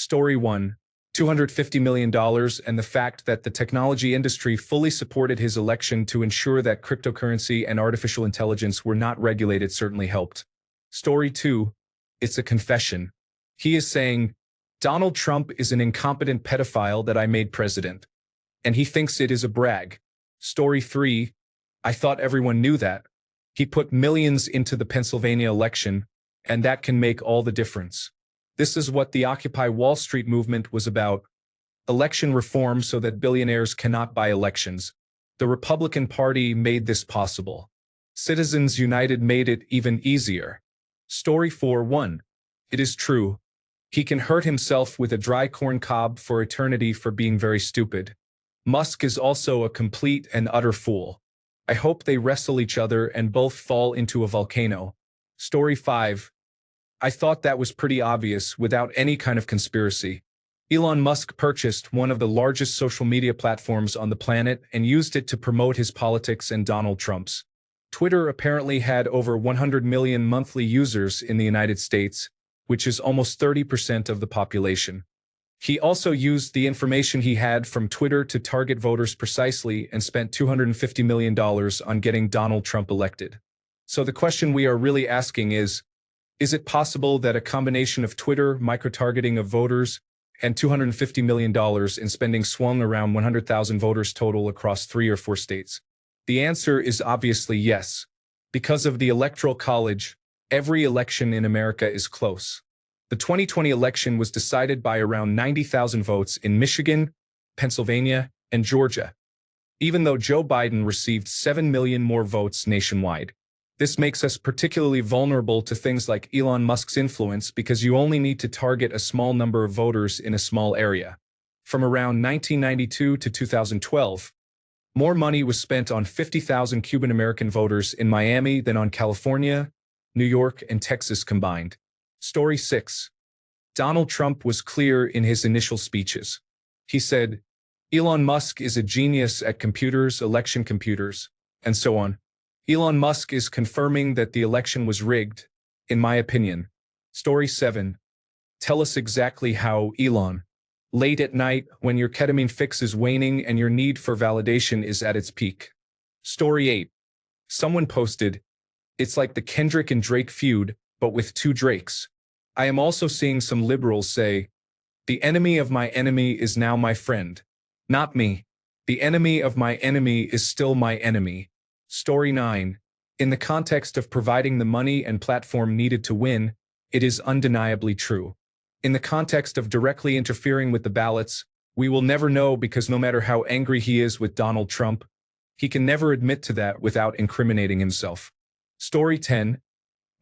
Story 1. $250 million and the fact that the technology industry fully supported his election to ensure that cryptocurrency and artificial intelligence were not regulated certainly helped. Story 2. It's a confession. He is saying, Donald Trump is an incompetent pedophile that I made president. And he thinks it is a brag. Story 3. I thought everyone knew that. He put millions into the Pennsylvania election, and that can make all the difference. This is what the Occupy Wall Street movement was about. Election reform so that billionaires cannot buy elections. The Republican Party made this possible. Citizens United made it even easier. Story 4.1. It is true. He can hurt himself with a dry corn cob for eternity for being very stupid. Musk is also a complete and utter fool. I hope they wrestle each other and both fall into a volcano. Story 5. I thought that was pretty obvious without any kind of conspiracy. Elon Musk purchased one of the largest social media platforms on the planet and used it to promote his politics and Donald Trump's. Twitter apparently had over 100 million monthly users in the United States, which is almost 30% of the population. He also used the information he had from Twitter to target voters precisely and spent $250 million on getting Donald Trump elected. So the question we are really asking is it possible that a combination of Twitter, micro-targeting of voters, and $250 million in spending swung around 100,000 voters total across 3 or 4 states? The answer is obviously yes. Because of the Electoral College, every election in America is close. The 2020 election was decided by around 90,000 votes in Michigan, Pennsylvania, and Georgia, even though Joe Biden received 7 million more votes nationwide. This makes us particularly vulnerable to things like Elon Musk's influence because you only need to target a small number of voters in a small area. From around 1992 to 2012, more money was spent on 50,000 Cuban-American voters in Miami than on California, New York, and Texas combined. Story 6. Donald Trump was clear in his initial speeches. He said, Elon Musk is a genius at computers, election computers, and so on. Elon Musk is confirming that the election was rigged, in my opinion. Story 7. Tell us exactly how, Elon. Late at night, when your ketamine fix is waning and your need for validation is at its peak. Story 8. Someone posted, it's like the Kendrick and Drake feud, but with 2 Drakes. I am also seeing some liberals say, the enemy of my enemy is now my friend. Not me. The enemy of my enemy is still my enemy. Story 9. In the context of providing the money and platform needed to win, it is undeniably true. In the context of directly interfering with the ballots, we will never know because no matter how angry he is with Donald Trump, he can never admit to that without incriminating himself. Story 10.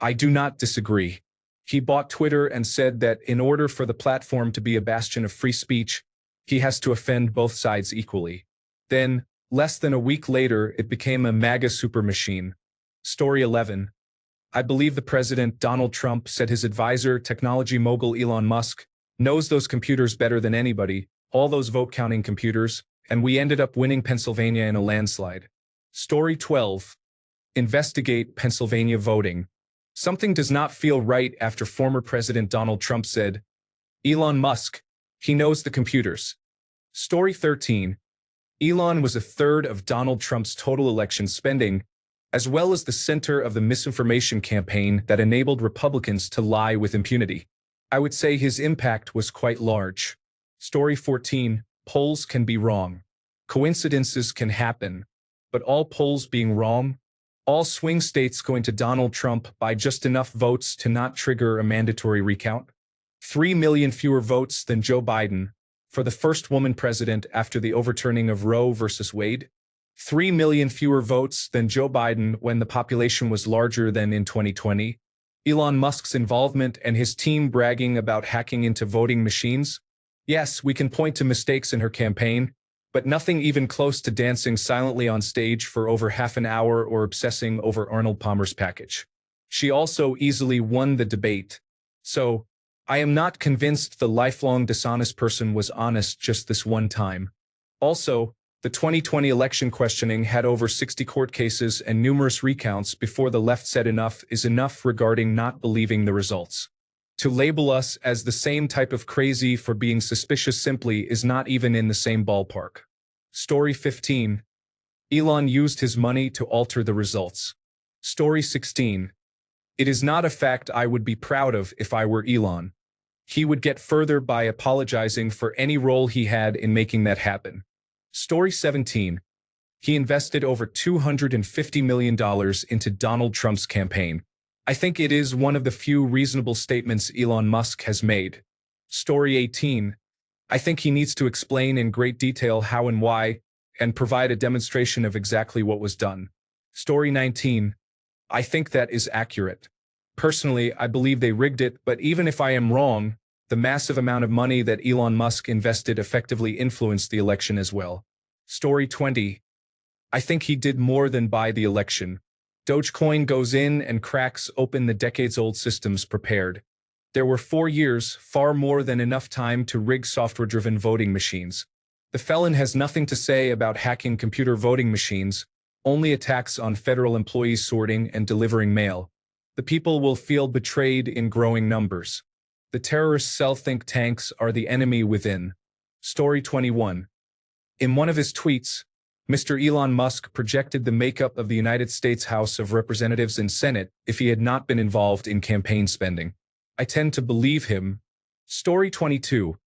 I do not disagree. He bought Twitter and said that in order for the platform to be a bastion of free speech, he has to offend both sides equally. Then, less than a week later, it became a MAGA super machine. Story 11. I believe the president, Donald Trump, said his advisor, technology mogul Elon Musk, knows those computers better than anybody, all those vote-counting computers, and we ended up winning Pennsylvania in a landslide. Story 12. Investigate Pennsylvania voting. Something does not feel right after former President Donald Trump said, Elon Musk, he knows the computers. Story 13. Elon was a third of Donald Trump's total election spending, as well as the center of the misinformation campaign that enabled Republicans to lie with impunity. I would say his impact was quite large. Story 14. Polls can be wrong. Coincidences can happen. But all polls being wrong, all swing states going to Donald Trump by just enough votes to not trigger a mandatory recount, 3 million fewer votes than Joe Biden, for the first woman president after the overturning of Roe versus Wade, 3 million fewer votes than Joe Biden when the population was larger than in 2020, Elon Musk's involvement and his team bragging about hacking into voting machines. Yes, we can point to mistakes in her campaign, but nothing even close to dancing silently on stage for over half an hour or obsessing over Arnold Palmer's package. She also easily won the debate. So, I am not convinced the lifelong dishonest person was honest just this one time. Also, the 2020 election questioning had over 60 court cases and numerous recounts before the left said enough is enough regarding not believing the results. To label us as the same type of crazy for being suspicious simply is not even in the same ballpark. Story 15. Elon used his money to alter the results. Story 16. It is not a fact I would be proud of if I were Elon. He would get further by apologizing for any role he had in making that happen. Story 17. He invested over $250 million into Donald Trump's campaign. I think it is one of the few reasonable statements Elon Musk has made. Story 18. I think he needs to explain in great detail how and why, and provide a demonstration of exactly what was done. Story 19. I think that is accurate. Personally, I believe they rigged it, but even if I am wrong, the massive amount of money that Elon Musk invested effectively influenced the election as well. Story 20. I think he did more than buy the election. Dogecoin goes in and cracks open the decades-old systems prepared. There were 4 years, far more than enough time to rig software-driven voting machines. The felon has nothing to say about hacking computer voting machines, only attacks on federal employees sorting and delivering mail. The people will feel betrayed in growing numbers. The terrorists sell think tanks are the enemy within. Story 21. In one of his tweets, Mr. Elon Musk projected the makeup of the United States House of Representatives and Senate if he had not been involved in campaign spending. I tend to believe him. Story 22.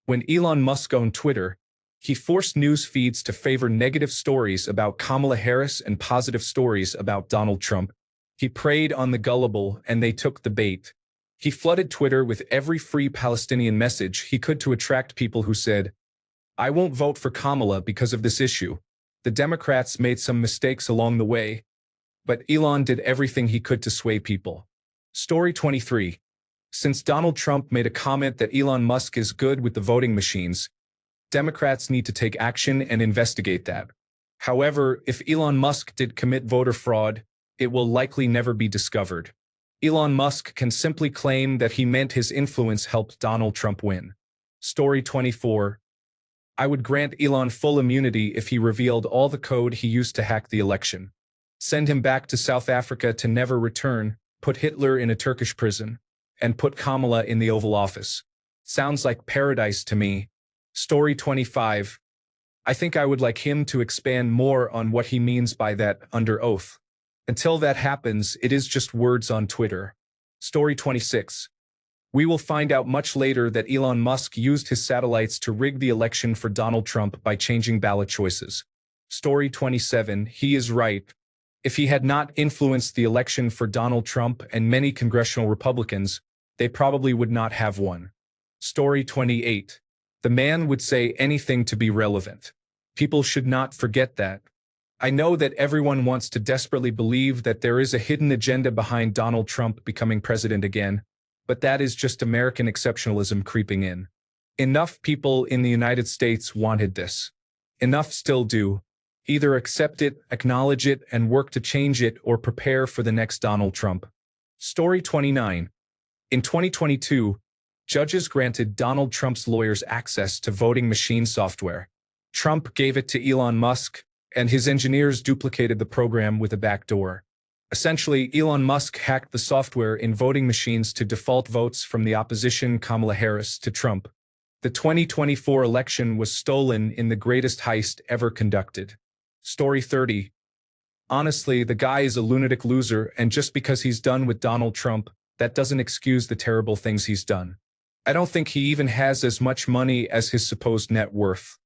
When Elon Musk owned Twitter, he forced news feeds to favor negative stories about Kamala Harris and positive stories about Donald Trump. He preyed on the gullible, and they took the bait. He flooded Twitter with every free Palestinian message he could to attract people who said, "I won't vote for Kamala because of this issue." The Democrats made some mistakes along the way, but Elon did everything he could to sway people. Story 23. Since Donald Trump made a comment that Elon Musk is good with the voting machines, Democrats need to take action and investigate that. However, if Elon Musk did commit voter fraud, it will likely never be discovered. Elon Musk can simply claim that he meant his influence helped Donald Trump win. Story 24. I would grant Elon full immunity if he revealed all the code he used to hack the election. Send him back to South Africa to never return, put Hitler in a Turkish prison, and put Kamala in the Oval Office. Sounds like paradise to me. Story 25. I think I would like him to expand more on what he means by that under oath. Until that happens, it is just words on Twitter. Story 26. We will find out much later that Elon Musk used his satellites to rig the election for Donald Trump by changing ballot choices. Story 27. He is right. If he had not influenced the election for Donald Trump and many congressional Republicans, they probably would not have won. Story 28. The man would say anything to be relevant. People should not forget that. I know that everyone wants to desperately believe that there is a hidden agenda behind Donald Trump becoming president again, but that is just American exceptionalism creeping in. Enough people in the United States wanted this. Enough still do. Either accept it, acknowledge it, and work to change it, or prepare for the next Donald Trump. Story 29. In 2022, judges granted Donald Trump's lawyers access to voting machine software. Trump gave it to Elon Musk, and his engineers duplicated the program with a backdoor. Essentially, Elon Musk hacked the software in voting machines to default votes from the opposition Kamala Harris to Trump. The 2024 election was stolen in the greatest heist ever conducted. Story 30. Honestly, the guy is a lunatic loser, and just because he's done with Donald Trump, that doesn't excuse the terrible things he's done. I don't think he even has as much money as his supposed net worth.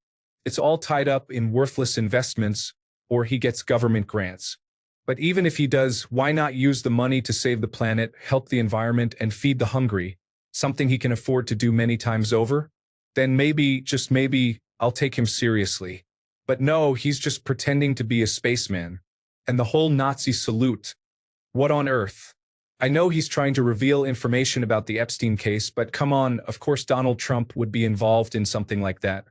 It's all tied up in worthless investments, or he gets government grants. But even if he does, why not use the money to save the planet, help the environment, and feed the hungry, something he can afford to do many times over? Then maybe, just maybe, I'll take him seriously. But no, he's just pretending to be a spaceman. And the whole Nazi salute. What on earth? I know he's trying to reveal information about the Epstein case, but come on, of course Donald Trump would be involved in something like that.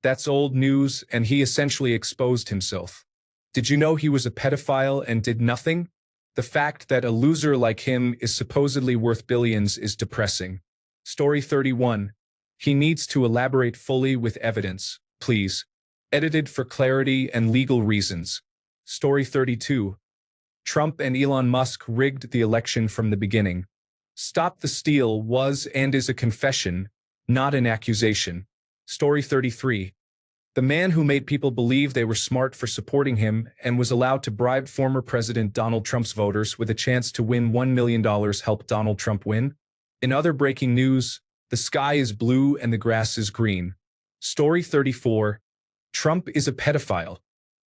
That's old news, and he essentially exposed himself. Did you know he was a pedophile and did nothing? The fact that a loser like him is supposedly worth billions is depressing. Story 31. He needs to elaborate fully with evidence, please. Edited for clarity and legal reasons. Story 32. Trump and Elon Musk rigged the election from the beginning. Stop the Steal was and is a confession, not an accusation. Story 33. The man who made people believe they were smart for supporting him and was allowed to bribe former President Donald Trump's voters with a chance to win $1 million helped Donald Trump win? In other breaking news, the sky is blue and the grass is green. Story 34. Trump is a pedophile.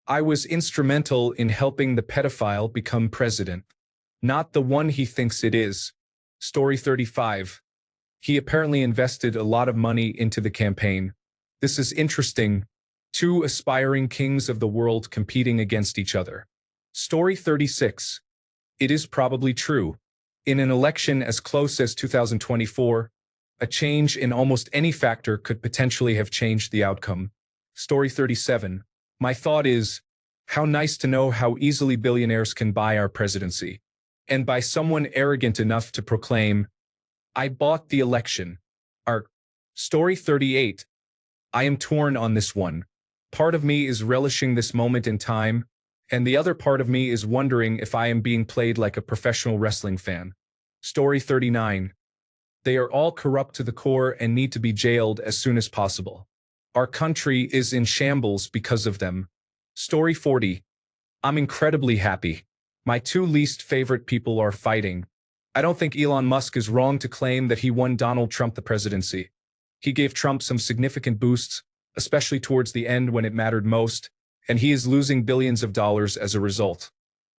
I was instrumental in helping the pedophile become president. Not the one he thinks it is. Story 35. He apparently invested a lot of money into the campaign. This is interesting. Two aspiring kings of the world competing against each other. Story 36. It is probably true. In an election as close as 2024, a change in almost any factor could potentially have changed the outcome. Story 37. My thought is, how nice to know how easily billionaires can buy our presidency. And by someone arrogant enough to proclaim, I bought the election. Story 38. I am torn on this one. Part of me is relishing this moment in time, and the other part of me is wondering if I am being played like a professional wrestling fan. Story 39. They are all corrupt to the core and need to be jailed as soon as possible. Our country is in shambles because of them. Story 40. I'm incredibly happy. My two least favorite people are fighting. I don't think Elon Musk is wrong to claim that he won Donald Trump the presidency. He gave Trump some significant boosts, especially towards the end when it mattered most, and he is losing billions of dollars as a result.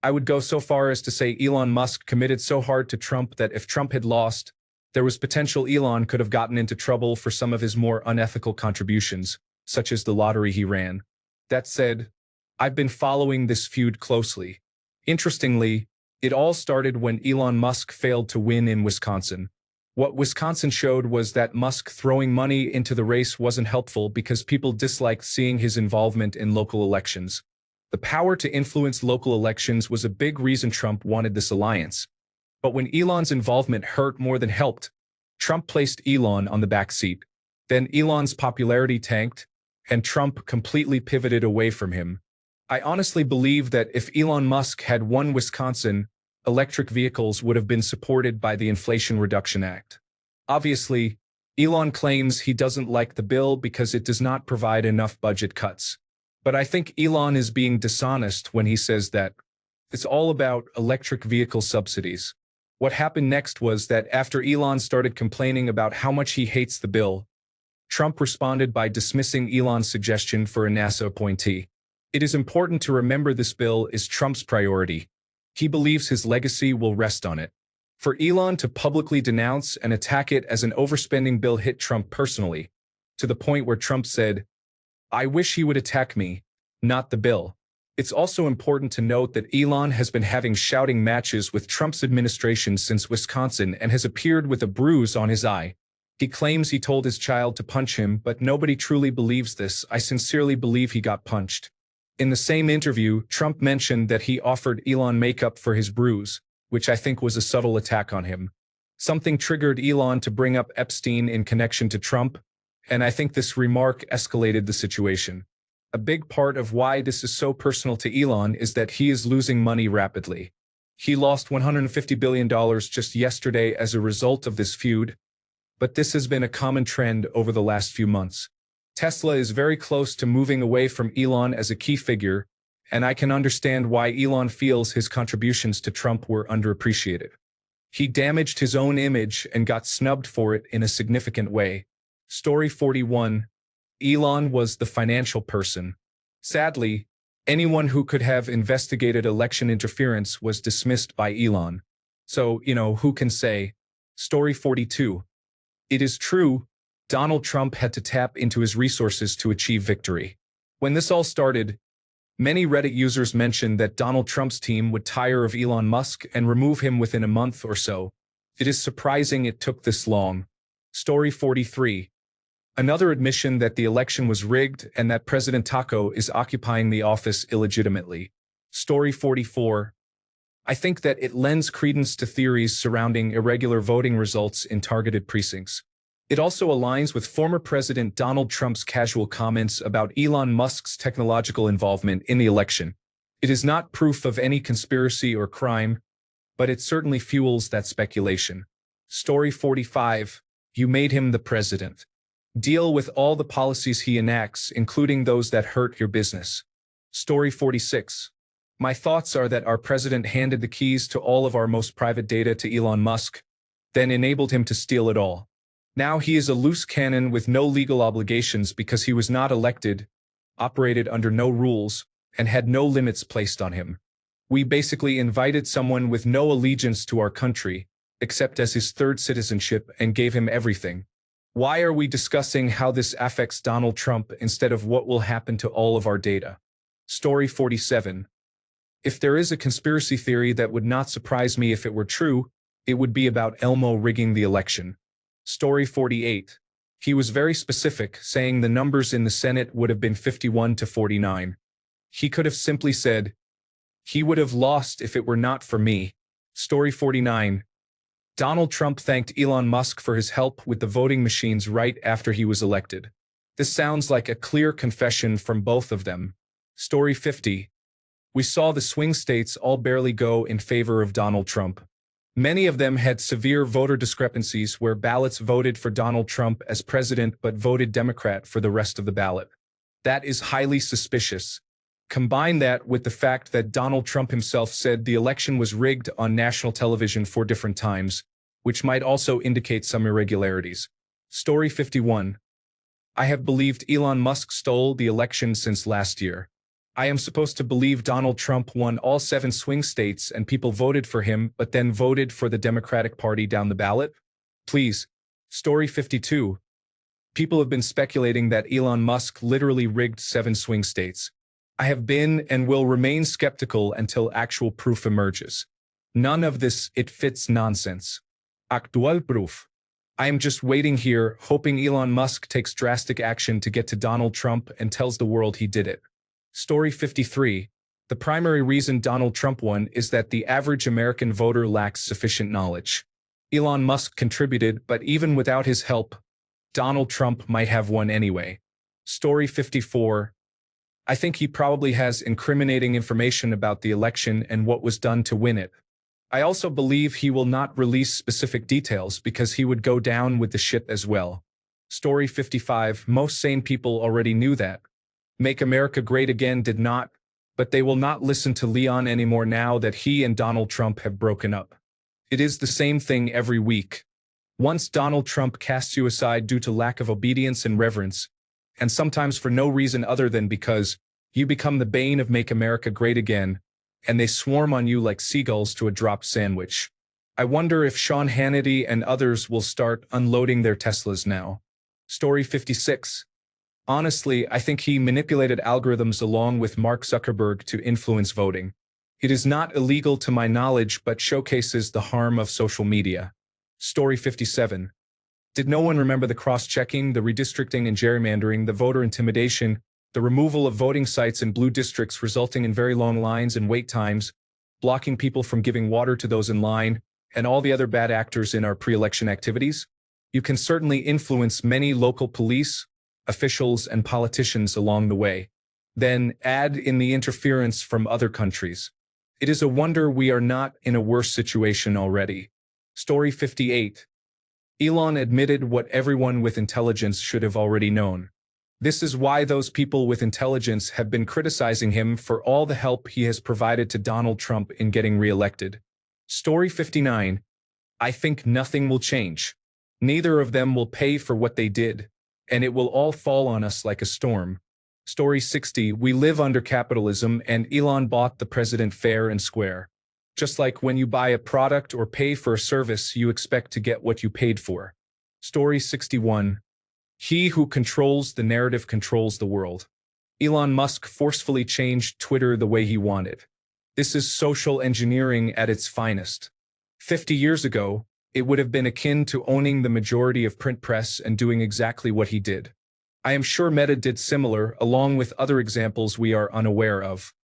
I would go so far as to say Elon Musk committed so hard to Trump that if Trump had lost, there was potential Elon could have gotten into trouble for some of his more unethical contributions, such as the lottery he ran. That said, I've been following this feud closely. Interestingly, it all started when Elon Musk failed to win in Wisconsin. What Wisconsin showed was that Musk throwing money into the race wasn't helpful because people disliked seeing his involvement in local elections. The power to influence local elections was a big reason Trump wanted this alliance. But when Elon's involvement hurt more than helped, Trump placed Elon on the back seat. Then Elon's popularity tanked, and Trump completely pivoted away from him. I honestly believe that if Elon Musk had won Wisconsin, electric vehicles would have been supported by the Inflation Reduction Act. Obviously, Elon claims he doesn't like the bill because it does not provide enough budget cuts. But I think Elon is being dishonest when he says that it's all about electric vehicle subsidies. What happened next was that after Elon started complaining about how much he hates the bill, Trump responded by dismissing Elon's suggestion for a NASA appointee. It is important to remember this bill is Trump's priority. He believes his legacy will rest on it. For Elon to publicly denounce and attack it as an overspending bill hit Trump personally, to the point where Trump said, I wish he would attack me, not the bill. It's also important to note that Elon has been having shouting matches with Trump's administration since Wisconsin and has appeared with a bruise on his eye. He claims he told his child to punch him, but nobody truly believes this. I sincerely believe he got punched. In the same interview, Trump mentioned that he offered Elon makeup for his bruise, which I think was a subtle attack on him. Something triggered Elon to bring up Epstein in connection to Trump, and I think this remark escalated the situation. A big part of why this is so personal to Elon is that he is losing money rapidly. He lost $150 billion just yesterday as a result of this feud, but this has been a common trend over the last few months. Tesla is very close to moving away from Elon as a key figure, and I can understand why Elon feels his contributions to Trump were underappreciated. He damaged his own image and got snubbed for it in a significant way. Story 41. Elon was the financial person. Sadly, anyone who could have investigated election interference was dismissed by Elon. So, who can say? Story 42. It is true, Donald Trump had to tap into his resources to achieve victory. When this all started, many Reddit users mentioned that Donald Trump's team would tire of Elon Musk and remove him within a month or so. It is surprising it took this long. Story 43. Another admission that the election was rigged and that President Taco is occupying the office illegitimately. Story 44. I think that it lends credence to theories surrounding irregular voting results in targeted precincts. It also aligns with former President Donald Trump's casual comments about Elon Musk's technological involvement in the election. It is not proof of any conspiracy or crime, but it certainly fuels that speculation. Story 45. You made him the president. Deal with all the policies he enacts, including those that hurt your business. Story 46. My thoughts are that our president handed the keys to all of our most private data to Elon Musk, then enabled him to steal it all. Now he is a loose cannon with no legal obligations because he was not elected, operated under no rules, and had no limits placed on him. We basically invited someone with no allegiance to our country, except as his third citizenship, and gave him everything. Why are we discussing how this affects Donald Trump instead of what will happen to all of our data? Story 47. If there is a conspiracy theory that would not surprise me if it were true, it would be about Elmo rigging the election. Story 48. He was very specific, saying the numbers in the Senate would have been 51 to 49. He could have simply said, "He would have lost if it were not for me." Story 49. Donald Trump thanked Elon Musk for his help with the voting machines right after he was elected. This sounds like a clear confession from both of them. Story 50. We saw the swing states all barely go in favor of Donald Trump. Many of them had severe voter discrepancies where ballots voted for Donald Trump as president but voted Democrat for the rest of the ballot. That is highly suspicious. Combine that with the fact that Donald Trump himself said the election was rigged on national television 4 different times, which might also indicate some irregularities. Story 51. I have believed Elon Musk stole the election since last year. I am supposed to believe Donald Trump won all 7 swing states and people voted for him but then voted for the Democratic Party down the ballot? Please. Story 52. People have been speculating that Elon Musk literally rigged 7 swing states. I have been and will remain skeptical until actual proof emerges. None of this it fits nonsense. Actual proof. I am just waiting here, hoping Elon Musk takes drastic action to get to Donald Trump and tells the world he did it. Story 53. The primary reason Donald Trump won is that the average American voter lacks sufficient knowledge. Elon Musk contributed, but even without his help, Donald Trump might have won anyway. Story 54. I think he probably has incriminating information about the election and what was done to win it. I also believe he will not release specific details because he would go down with the ship as well. Story 55. Most sane people already knew that. Make America Great Again did not, but they will not listen to Leon anymore now that he and Donald Trump have broken up. It is the same thing every week. Once Donald Trump casts you aside due to lack of obedience and reverence, and sometimes for no reason other than because you become the bane of Make America Great Again, and they swarm on you like seagulls to a dropped sandwich. I wonder if Sean Hannity and others will start unloading their Teslas now. Story 56. Honestly, I think he manipulated algorithms along with Mark Zuckerberg to influence voting. It is not illegal to my knowledge but showcases the harm of social media. Story 57. Did no one remember the cross-checking, the redistricting and gerrymandering, the voter intimidation, the removal of voting sites in blue districts resulting in very long lines and wait times, blocking people from giving water to those in line, and all the other bad actors in our pre-election activities? You can certainly influence many local police, officials, and politicians along the way. Then add in the interference from other countries. It is a wonder we are not in a worse situation already. Story 58. Elon admitted what everyone with intelligence should have already known. This is why those people with intelligence have been criticizing him for all the help he has provided to Donald Trump in getting reelected. Story 59. I think nothing will change. Neither of them will pay for what they did, and it will all fall on us like a storm. Story 60. We live under capitalism, and Elon bought the president fair and square. Just like when you buy a product or pay for a service, you expect to get what you paid for. Story 61. He who controls the narrative controls the world. Elon Musk forcefully changed Twitter the way he wanted. This is social engineering at its finest. 50 years ago, it would have been akin to owning the majority of print press and doing exactly what he did. I am sure Meta did similar, along with other examples we are unaware of.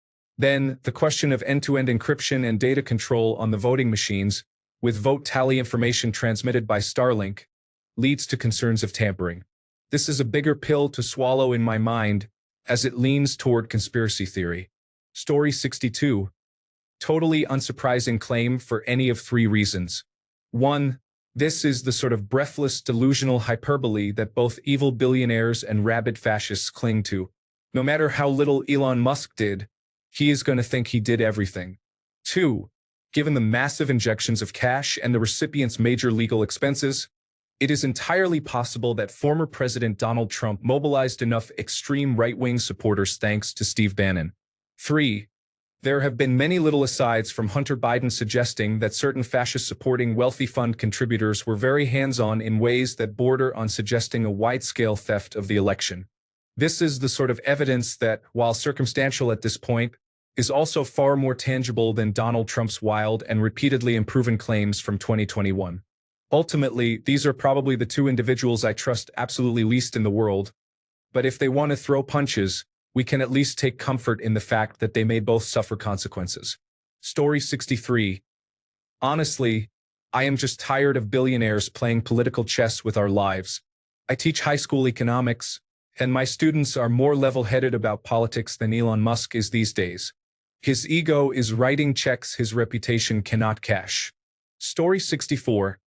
Then, the question of end-to-end encryption and data control on the voting machines, with vote tally information transmitted by Starlink, leads to concerns of tampering. This is a bigger pill to swallow in my mind, as it leans toward conspiracy theory. Story 62. Totally unsurprising claim for any of 3 reasons. 1. This is the sort of breathless, delusional hyperbole that both evil billionaires and rabid fascists cling to. No matter how little Elon Musk did, he is going to think he did everything. 2. Given the massive injections of cash and the recipient's major legal expenses, it is entirely possible that former President Donald Trump mobilized enough extreme right-wing supporters thanks to Steve Bannon. 3. There have been many little asides from Hunter Biden suggesting that certain fascist-supporting wealthy fund contributors were very hands-on in ways that border on suggesting a wide-scale theft of the election. This is the sort of evidence that, while circumstantial at this point, is also far more tangible than Donald Trump's wild and repeatedly unproven claims from 2021. Ultimately, these are probably the two individuals I trust absolutely least in the world, but if they want to throw punches, we can at least take comfort in the fact that they may both suffer consequences. Story 63. Honestly, I am just tired of billionaires playing political chess with our lives. I teach high school economics, and my students are more level-headed about politics than Elon Musk is these days. His ego is writing checks his reputation cannot cash. Story 64.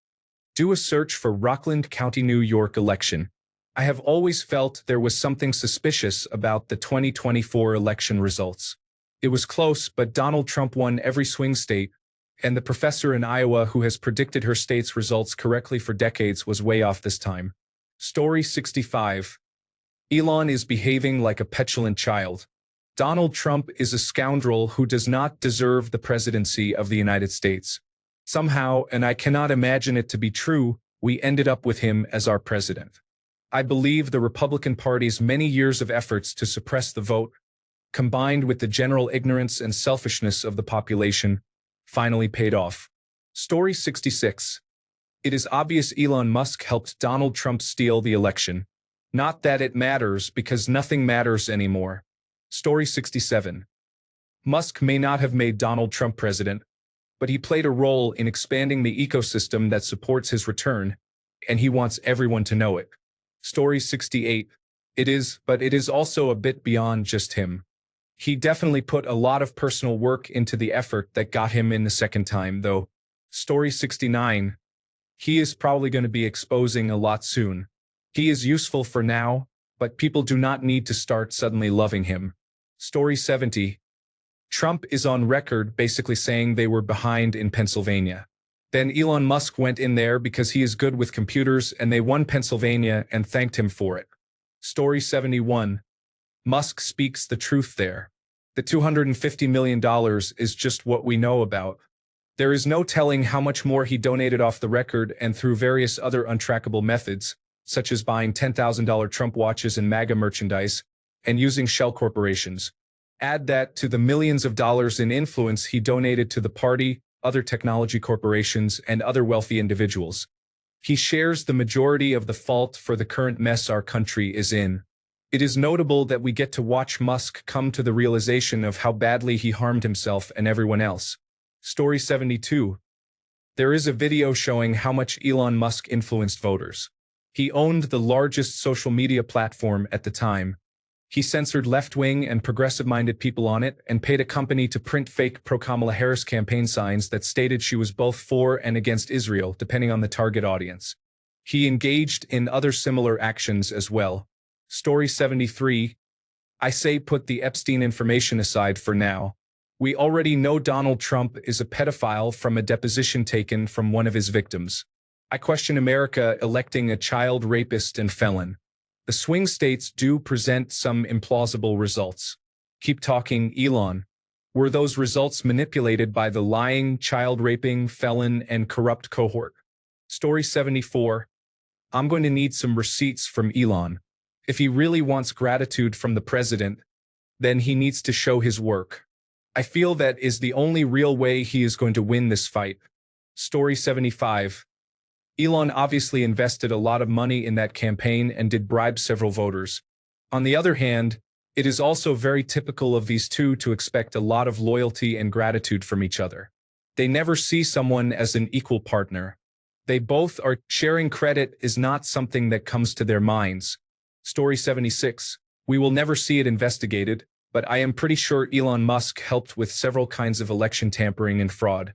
Do a search for Rockland County, New York election. I have always felt there was something suspicious about the 2024 election results. It was close, but Donald Trump won every swing state, and the professor in Iowa who has predicted her state's results correctly for decades was way off this time. Story 65. Elon is behaving like a petulant child. Donald Trump is a scoundrel who does not deserve the presidency of the United States. Somehow, and I cannot imagine it to be true, we ended up with him as our president. I believe the Republican Party's many years of efforts to suppress the vote, combined with the general ignorance and selfishness of the population, finally paid off. Story 66. It is obvious Elon Musk helped Donald Trump steal the election. Not that it matters, because nothing matters anymore. Story 67. Musk may not have made Donald Trump president, but he played a role in expanding the ecosystem that supports his return, and he wants everyone to know it. Story 68. It is also a bit beyond just him. He definitely put a lot of personal work into the effort that got him in the second time, though. Story 69. He is probably going to be exposing a lot soon. He is useful for now, but people do not need to start suddenly loving him. Story 70. Trump is on record basically saying they were behind in Pennsylvania. Then Elon Musk went in there because he is good with computers and they won Pennsylvania and thanked him for it. Story 71. Musk speaks the truth there. The $250 million is just what we know about. There is no telling how much more he donated off the record and through various other untrackable methods, such as buying $10,000 Trump watches and MAGA merchandise, and using shell corporations. Add that to the millions of dollars in influence he donated to the party, other technology corporations, and other wealthy individuals. He shares the majority of the fault for the current mess our country is in. It is notable that we get to watch Musk come to the realization of how badly he harmed himself and everyone else. Story 72. There is a video showing how much Elon Musk influenced voters. He owned the largest social media platform at the time. He censored left-wing and progressive-minded people on it and paid a company to print fake pro-Kamala Harris campaign signs that stated she was both for and against Israel, depending on the target audience. He engaged in other similar actions as well. Story 73. I say put the Epstein information aside for now. We already know Donald Trump is a pedophile from a deposition taken from one of his victims. I question America electing a child rapist and felon. The swing states do present some implausible results. Keep talking, Elon. Were those results manipulated by the lying, child-raping, felon, and corrupt cohort? Story 74. I'm going to need some receipts from Elon. If he really wants gratitude from the president, then he needs to show his work. I feel that is the only real way he is going to win this fight. Story 75. Elon obviously invested a lot of money in that campaign and did bribe several voters. On the other hand, it is also very typical of these two to expect a lot of loyalty and gratitude from each other. They never see someone as an equal partner. They both are sharing credit is not something that comes to their minds. Story 76. We will never see it investigated, but I am pretty sure Elon Musk helped with several kinds of election tampering and fraud.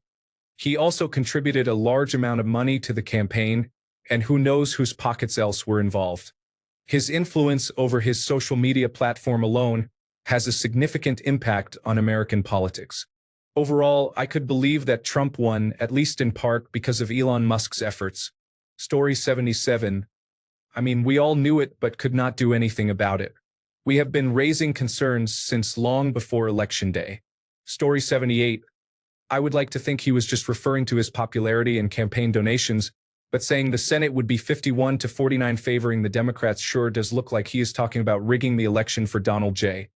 He also contributed a large amount of money to the campaign, and who knows whose pockets else were involved. His influence over his social media platform alone has a significant impact on American politics. Overall, I could believe that Trump won, at least in part because of Elon Musk's efforts. Story 77. I mean, we all knew it but could not do anything about it. We have been raising concerns since long before Election Day. Story 78. I would like to think he was just referring to his popularity and campaign donations, but saying the Senate would be 51-49 favoring the Democrats sure does look like he is talking about rigging the election for Donald J.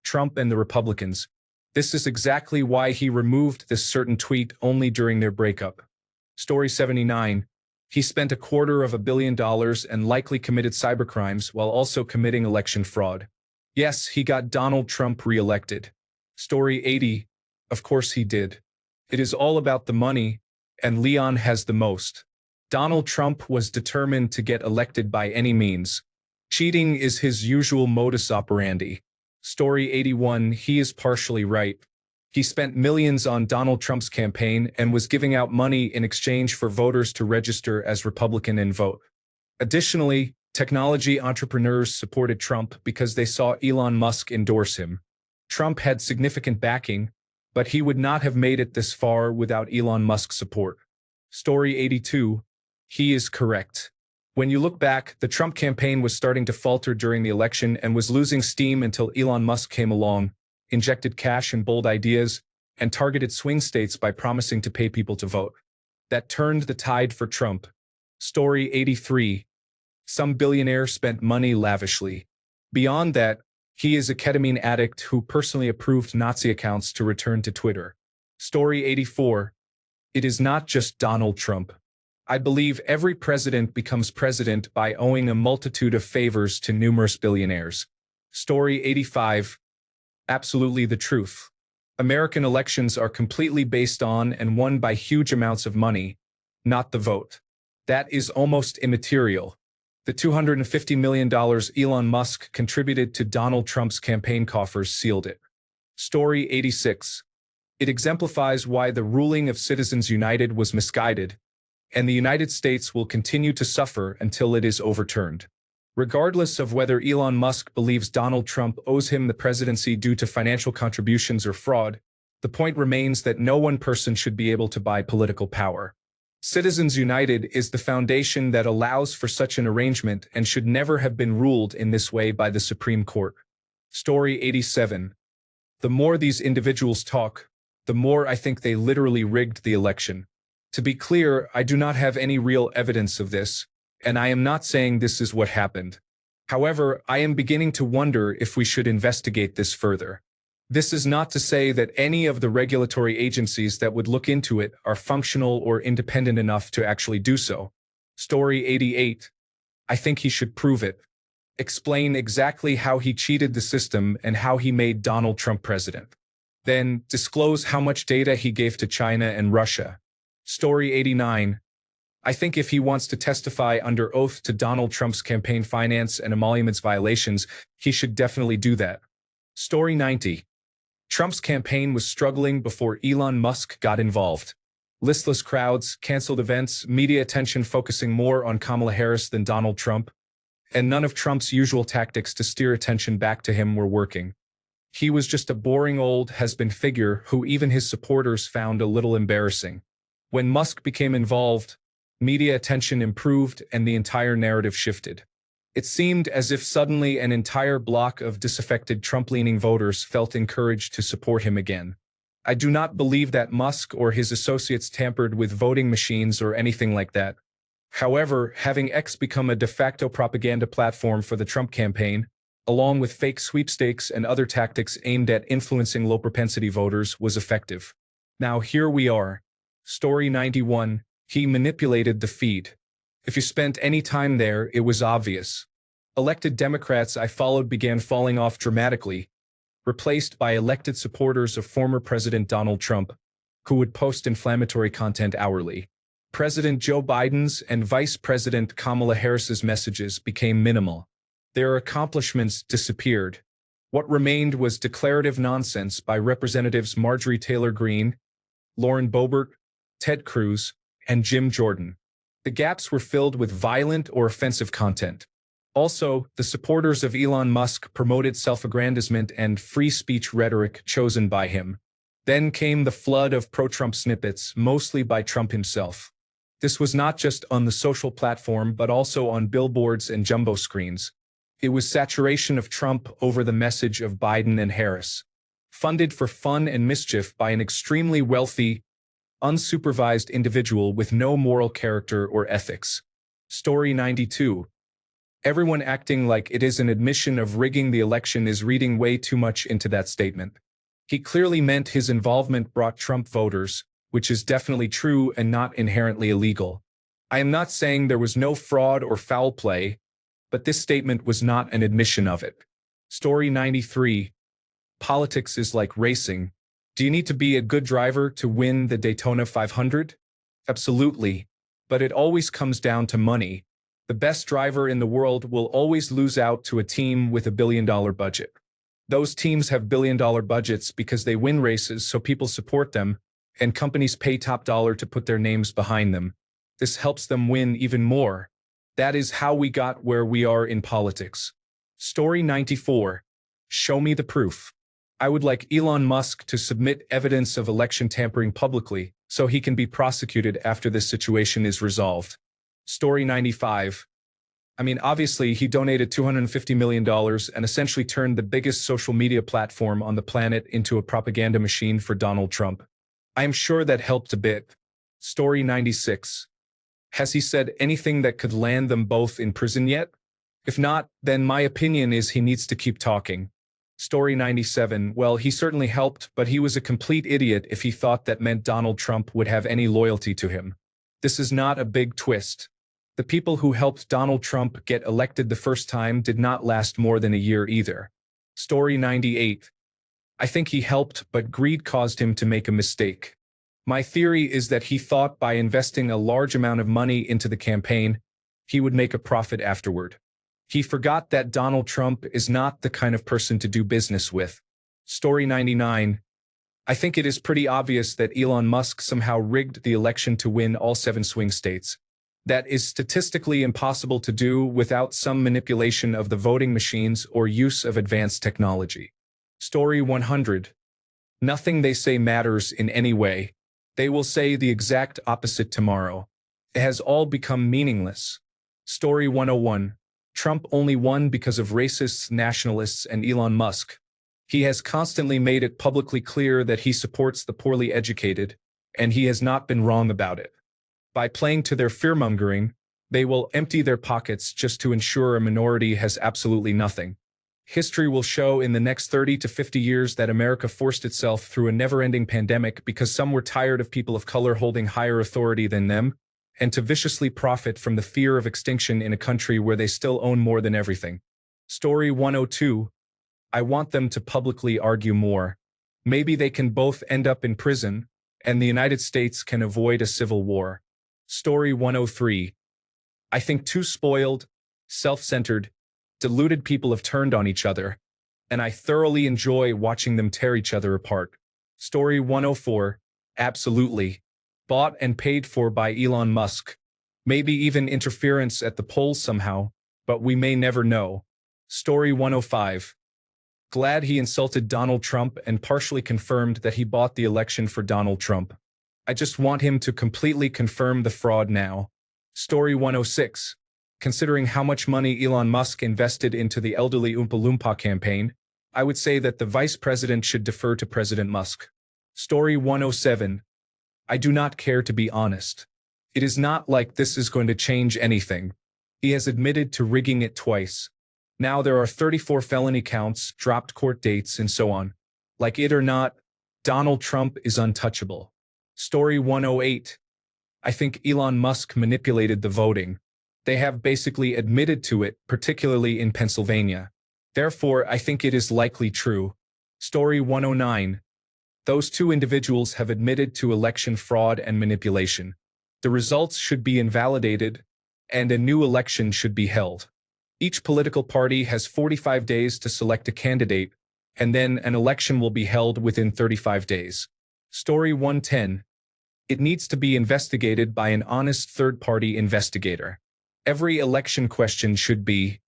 Trump and the Republicans. This is exactly why he removed this certain tweet only during their breakup. Story 79. He spent $250 million and likely committed cybercrimes while also committing election fraud. Yes, he got Donald Trump re-elected. Story 80. Of course he did. It is all about the money, and Leon has the most. Donald Trump was determined to get elected by any means. Cheating is his usual modus operandi. Story 81. He is partially right. He spent millions on Donald Trump's campaign and was giving out money in exchange for voters to register as Republican and vote. Additionally, technology entrepreneurs supported Trump because they saw Elon Musk endorse him. Trump had significant backing, but he would not have made it this far without Elon Musk's support. Story 82. He is correct. When you look back, the Trump campaign was starting to falter during the election and was losing steam until Elon Musk came along, injected cash and bold ideas, and targeted swing states by promising to pay people to vote. That turned the tide for Trump. Story 83. Some billionaire spent money lavishly. Beyond that, he is a ketamine addict who personally approved Nazi accounts to return to Twitter. Story 84. It is not just Donald Trump. I believe every president becomes president by owing a multitude of favors to numerous billionaires. Story 85. Absolutely the truth. American elections are completely based on and won by huge amounts of money, not the vote. That is almost immaterial. The $250 million Elon Musk contributed to Donald Trump's campaign coffers sealed it. Story 86. It exemplifies why the ruling of Citizens United was misguided, and the United States will continue to suffer until it is overturned. Regardless of whether Elon Musk believes Donald Trump owes him the presidency due to financial contributions or fraud, the point remains that no one person should be able to buy political power. Citizens United is the foundation that allows for such an arrangement and should never have been ruled in this way by the Supreme Court. Story 87. The more these individuals talk, the more I think they literally rigged the election. To be clear, I do not have any real evidence of this, and I am not saying this is what happened. However, I am beginning to wonder if we should investigate this further. This is not to say that any of the regulatory agencies that would look into it are functional or independent enough to actually do so. Story 88. I think he should prove it. Explain exactly how he cheated the system and how he made Donald Trump president. Then, disclose how much data he gave to China and Russia. Story 89. I think if he wants to testify under oath to Donald Trump's campaign finance and emoluments violations, he should definitely do that. Story 90. Trump's campaign was struggling before Elon Musk got involved. Listless crowds, canceled events, media attention focusing more on Kamala Harris than Donald Trump, and none of Trump's usual tactics to steer attention back to him were working. He was just a boring old has-been figure who even his supporters found a little embarrassing. When Musk became involved, media attention improved and the entire narrative shifted. It seemed as if suddenly an entire block of disaffected Trump-leaning voters felt encouraged to support him again. I do not believe that Musk or his associates tampered with voting machines or anything like that. However, having X become a de facto propaganda platform for the Trump campaign, along with fake sweepstakes and other tactics aimed at influencing low-propensity voters, was effective. Now here we are. Story 91. He manipulated the feed. If you spent any time there, it was obvious. Elected Democrats I followed began falling off dramatically, replaced by elected supporters of former President Donald Trump, who would post inflammatory content hourly. President Joe Biden's and Vice President Kamala Harris's messages became minimal. Their accomplishments disappeared. What remained was declarative nonsense by Representatives Marjorie Taylor Greene, Lauren Boebert, Ted Cruz, and Jim Jordan. The gaps were filled with violent or offensive content. Also, the supporters of Elon Musk promoted self-aggrandizement and free speech rhetoric chosen by him. Then came the flood of pro-Trump snippets, mostly by Trump himself. This was not just on the social platform but also on billboards and jumbo screens. It was saturation of Trump over the message of Biden and Harris. Funded for fun and mischief by an extremely wealthy, unsupervised individual with no moral character or ethics. Story 92. Everyone acting like it is an admission of rigging the election is reading way too much into that statement. He clearly meant his involvement brought Trump voters, which is definitely true and not inherently illegal. I am not saying there was no fraud or foul play, but this statement was not an admission of it. Story 93. Politics is like racing. Do you need to be a good driver to win the Daytona 500? Absolutely. But it always comes down to money. The best driver in the world will always lose out to a team with a billion-dollar budget. Those teams have billion-dollar budgets because they win races so people support them, and companies pay top dollar to put their names behind them. This helps them win even more. That is how we got where we are in politics. Story 94. Show me the proof. I would like Elon Musk to submit evidence of election tampering publicly so he can be prosecuted after this situation is resolved. Story 95. Obviously, he donated $250 million and essentially turned the biggest social media platform on the planet into a propaganda machine for Donald Trump. I am sure that helped a bit. Story 96. Has he said anything that could land them both in prison yet? If not, then my opinion is he needs to keep talking. Story 97. Well, he certainly helped, but he was a complete idiot if he thought that meant Donald Trump would have any loyalty to him. This is not a big twist. The people who helped Donald Trump get elected the first time did not last more than a year either. Story 98. I think he helped, but greed caused him to make a mistake. My theory is that he thought by investing a large amount of money into the campaign, he would make a profit afterward. He forgot that Donald Trump is not the kind of person to do business with. Story 99. I think it is pretty obvious that Elon Musk somehow rigged the election to win all 7 swing states. That is statistically impossible to do without some manipulation of the voting machines or use of advanced technology. Story 100. Nothing they say matters in any way. They will say the exact opposite tomorrow. It has all become meaningless. Story 101. Trump only won because of racists, nationalists, and Elon Musk. He has constantly made it publicly clear that he supports the poorly educated, and he has not been wrong about it. By playing to their fearmongering, they will empty their pockets just to ensure a minority has absolutely nothing. History will show in the next 30 to 50 years that America forced itself through a never-ending pandemic because some were tired of people of color holding higher authority than them, and to viciously profit from the fear of extinction in a country where they still own more than everything. Story 102. I want them to publicly argue more. Maybe they can both end up in prison, and the United States can avoid a civil war. Story 103. I think two spoiled, self-centered, deluded people have turned on each other, and I thoroughly enjoy watching them tear each other apart. Story 104. Absolutely. Bought and paid for by Elon Musk. Maybe even interference at the polls somehow, but we may never know. Story 105. Glad he insulted Donald Trump and partially confirmed that he bought the election for Donald Trump. I just want him to completely confirm the fraud now. Story 106. Considering how much money Elon Musk invested into the elderly Oompa Loompa campaign, I would say that the vice president should defer to President Musk. Story 107. I do not care, to be honest. It is not like this is going to change anything. He has admitted to rigging it twice. Now there are 34 felony counts, dropped court dates, and so on. Like it or not, Donald Trump is untouchable. Story 108. I think Elon Musk manipulated the voting. They have basically admitted to it, particularly in Pennsylvania. Therefore, I think it is likely true. Story 109. Those two individuals have admitted to election fraud and manipulation. The results should be invalidated, and a new election should be held. Each political party has 45 days to select a candidate, and then an election will be held within 35 days. Story 110. It needs to be investigated by an honest third-party investigator. Every election question should be,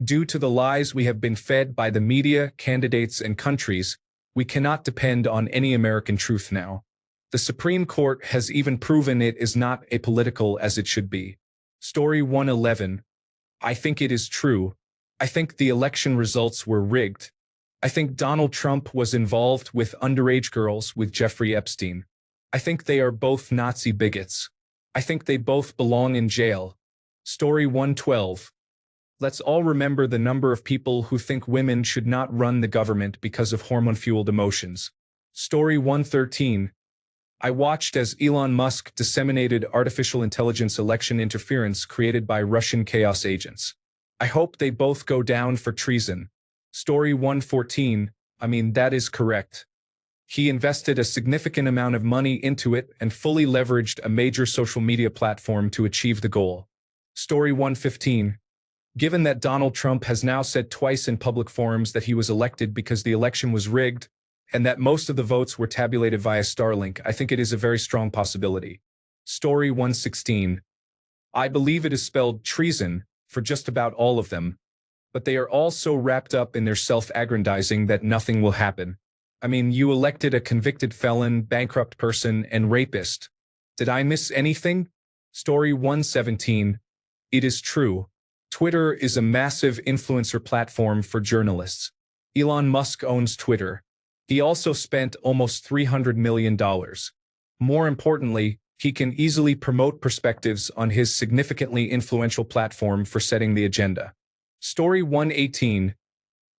due to the lies we have been fed by the media, candidates, and countries, we cannot depend on any American truth now. The Supreme Court has even proven it is not apolitical as it should be. Story 111. I think it is true. I think the election results were rigged. I think Donald Trump was involved with underage girls with Jeffrey Epstein. I think they are both Nazi bigots. I think they both belong in jail. Story 112. Let's all remember the number of people who think women should not run the government because of hormone-fueled emotions. Story 113. I watched as Elon Musk disseminated artificial intelligence election interference created by Russian chaos agents. I hope they both go down for treason. Story 114. That is correct. He invested a significant amount of money into it and fully leveraged a major social media platform to achieve the goal. Story 115. Given that Donald Trump has now said twice in public forums that he was elected because the election was rigged, and that most of the votes were tabulated via Starlink, I think it is a very strong possibility. Story 116. I believe it is spelled treason for just about all of them, but they are all so wrapped up in their self-aggrandizing that nothing will happen. You elected a convicted felon, bankrupt person, and rapist. Did I miss anything? Story 117. It is true. Twitter is a massive influencer platform for journalists. Elon Musk owns Twitter. He also spent almost $300 million. More importantly, he can easily promote perspectives on his significantly influential platform for setting the agenda. Story 118.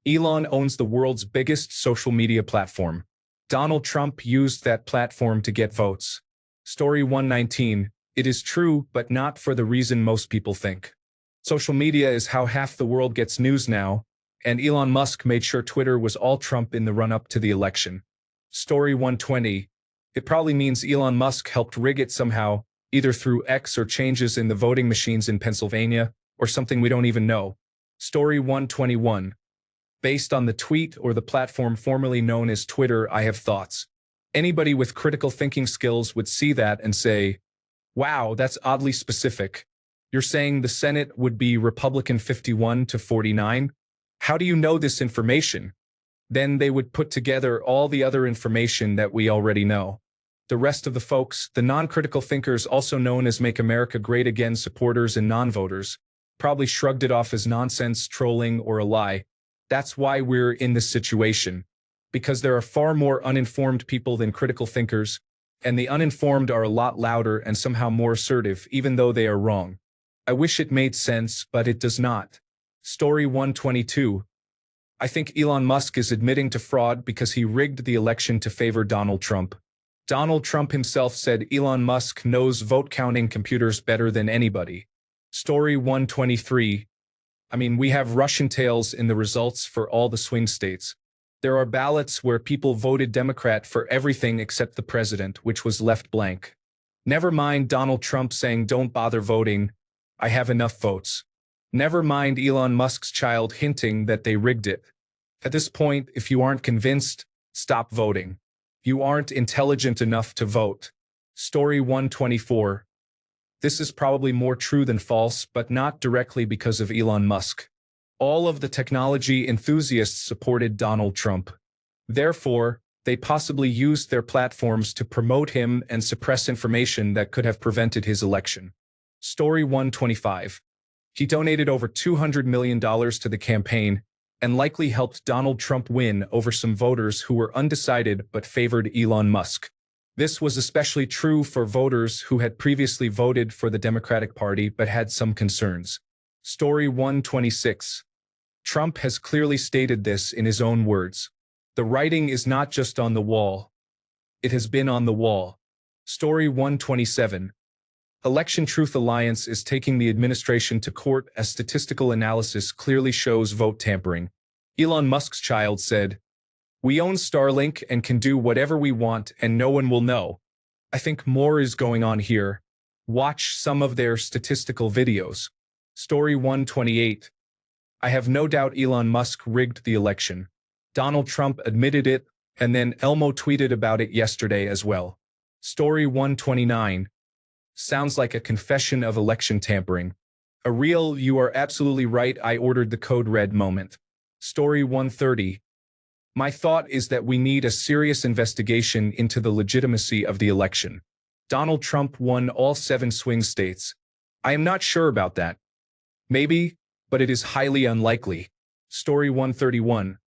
Elon owns the world's biggest social media platform. Donald Trump used that platform to get votes. Story 119. It is true, but not for the reason most people think. Social media is how half the world gets news now, and Elon Musk made sure Twitter was all Trump in the run-up to the election. Story 120. It probably means Elon Musk helped rig it somehow, either through X or changes in the voting machines in Pennsylvania, or something we don't even know. Story 121. Based on the tweet or the platform formerly known as Twitter, I have thoughts. Anybody with critical thinking skills would see that and say, wow, that's oddly specific. You're saying the Senate would be Republican 51 to 49? How do you know this information? Then they would put together all the other information that we already know. The rest of the folks, the non-critical thinkers also known as Make America Great Again supporters and non-voters, probably shrugged it off as nonsense, trolling, or a lie. That's why we're in this situation. Because there are far more uninformed people than critical thinkers, and the uninformed are a lot louder and somehow more assertive, even though they are wrong. I wish it made sense, but it does not. Story 122. I think Elon Musk is admitting to fraud because he rigged the election to favor Donald Trump. Donald Trump himself said Elon Musk knows vote-counting computers better than anybody. Story 123. We have Russian tails in the results for all the swing states. There are ballots where people voted Democrat for everything except the president, which was left blank. Never mind Donald Trump saying don't bother voting, I have enough votes. Never mind Elon Musk's child hinting that they rigged it. At this point, if you aren't convinced, stop voting. You aren't intelligent enough to vote. Story 124. This is probably more true than false, but not directly because of Elon Musk. All of the technology enthusiasts supported Donald Trump. Therefore, they possibly used their platforms to promote him and suppress information that could have prevented his election. Story 125. He donated over $200 million to the campaign and likely helped Donald Trump win over some voters who were undecided but favored Elon Musk. This was especially true for voters who had previously voted for the Democratic Party but had some concerns. Story 126. Trump has clearly stated this in his own words. The writing is not just on the wall. It has been on the wall. Story 127. Election Truth Alliance is taking the administration to court as statistical analysis clearly shows vote tampering. Elon Musk's child said, "We own Starlink and can do whatever we want and no one will know." I think more is going on here. Watch some of their statistical videos. Story 128. I have no doubt Elon Musk rigged the election. Donald Trump admitted it, and then Elmo tweeted about it yesterday as well. Story 129. Sounds like a confession of election tampering. A real, you are absolutely right, I ordered the code red moment. Story 130. My thought is that we need a serious investigation into the legitimacy of the election. Donald Trump won all 7 swing states. I am not sure about that. Maybe, but it is highly unlikely. Story 131.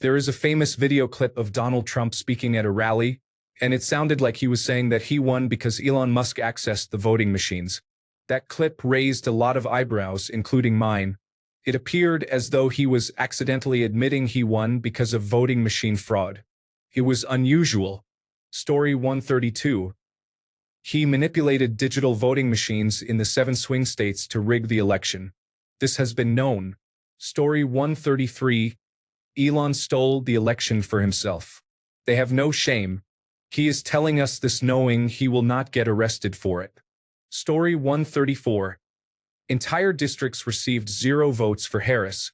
There is a famous video clip of Donald Trump speaking at a rally, and it sounded like he was saying that he won because Elon Musk accessed the voting machines. That clip raised a lot of eyebrows, including mine. It appeared as though he was accidentally admitting he won because of voting machine fraud. It was unusual. Story 132. He manipulated digital voting machines in the 7 swing states to rig the election. This has been known. Story 133. Elon stole the election for himself. They have no shame. He is telling us this knowing he will not get arrested for it. Story 134. Entire districts received 0 votes for Harris,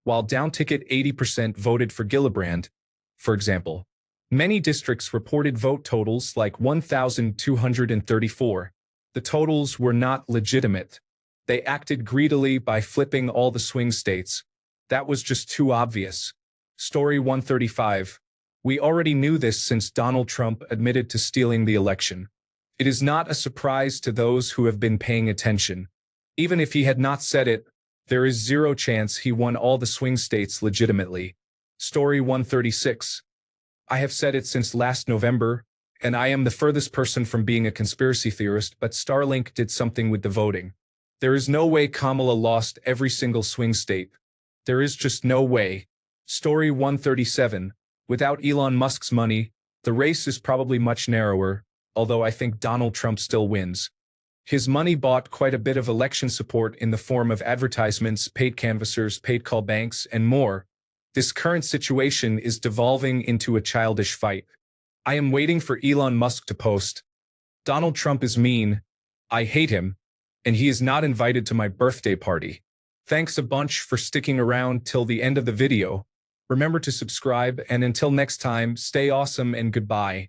while down-ticket 80% voted for Gillibrand. For example, many districts reported vote totals like 1,234. The totals were not legitimate. They acted greedily by flipping all the swing states. That was just too obvious. Story 135. We already knew this since Donald Trump admitted to stealing the election. It is not a surprise to those who have been paying attention. Even if he had not said it, there is 0 chance he won all the swing states legitimately. Story 136. I have said it since last November, and I am the furthest person from being a conspiracy theorist, but Starlink did something with the voting. There is no way Kamala lost every single swing state. There is just no way. Story 137. Without Elon Musk's money, the race is probably much narrower, although I think Donald Trump still wins. His money bought quite a bit of election support in the form of advertisements, paid canvassers, paid call banks, and more. This current situation is devolving into a childish fight. I am waiting for Elon Musk to post, "Donald Trump is mean, I hate him, and he is not invited to my birthday party." Thanks a bunch for sticking around till the end of the video. Remember to subscribe, and until next time, stay awesome and goodbye.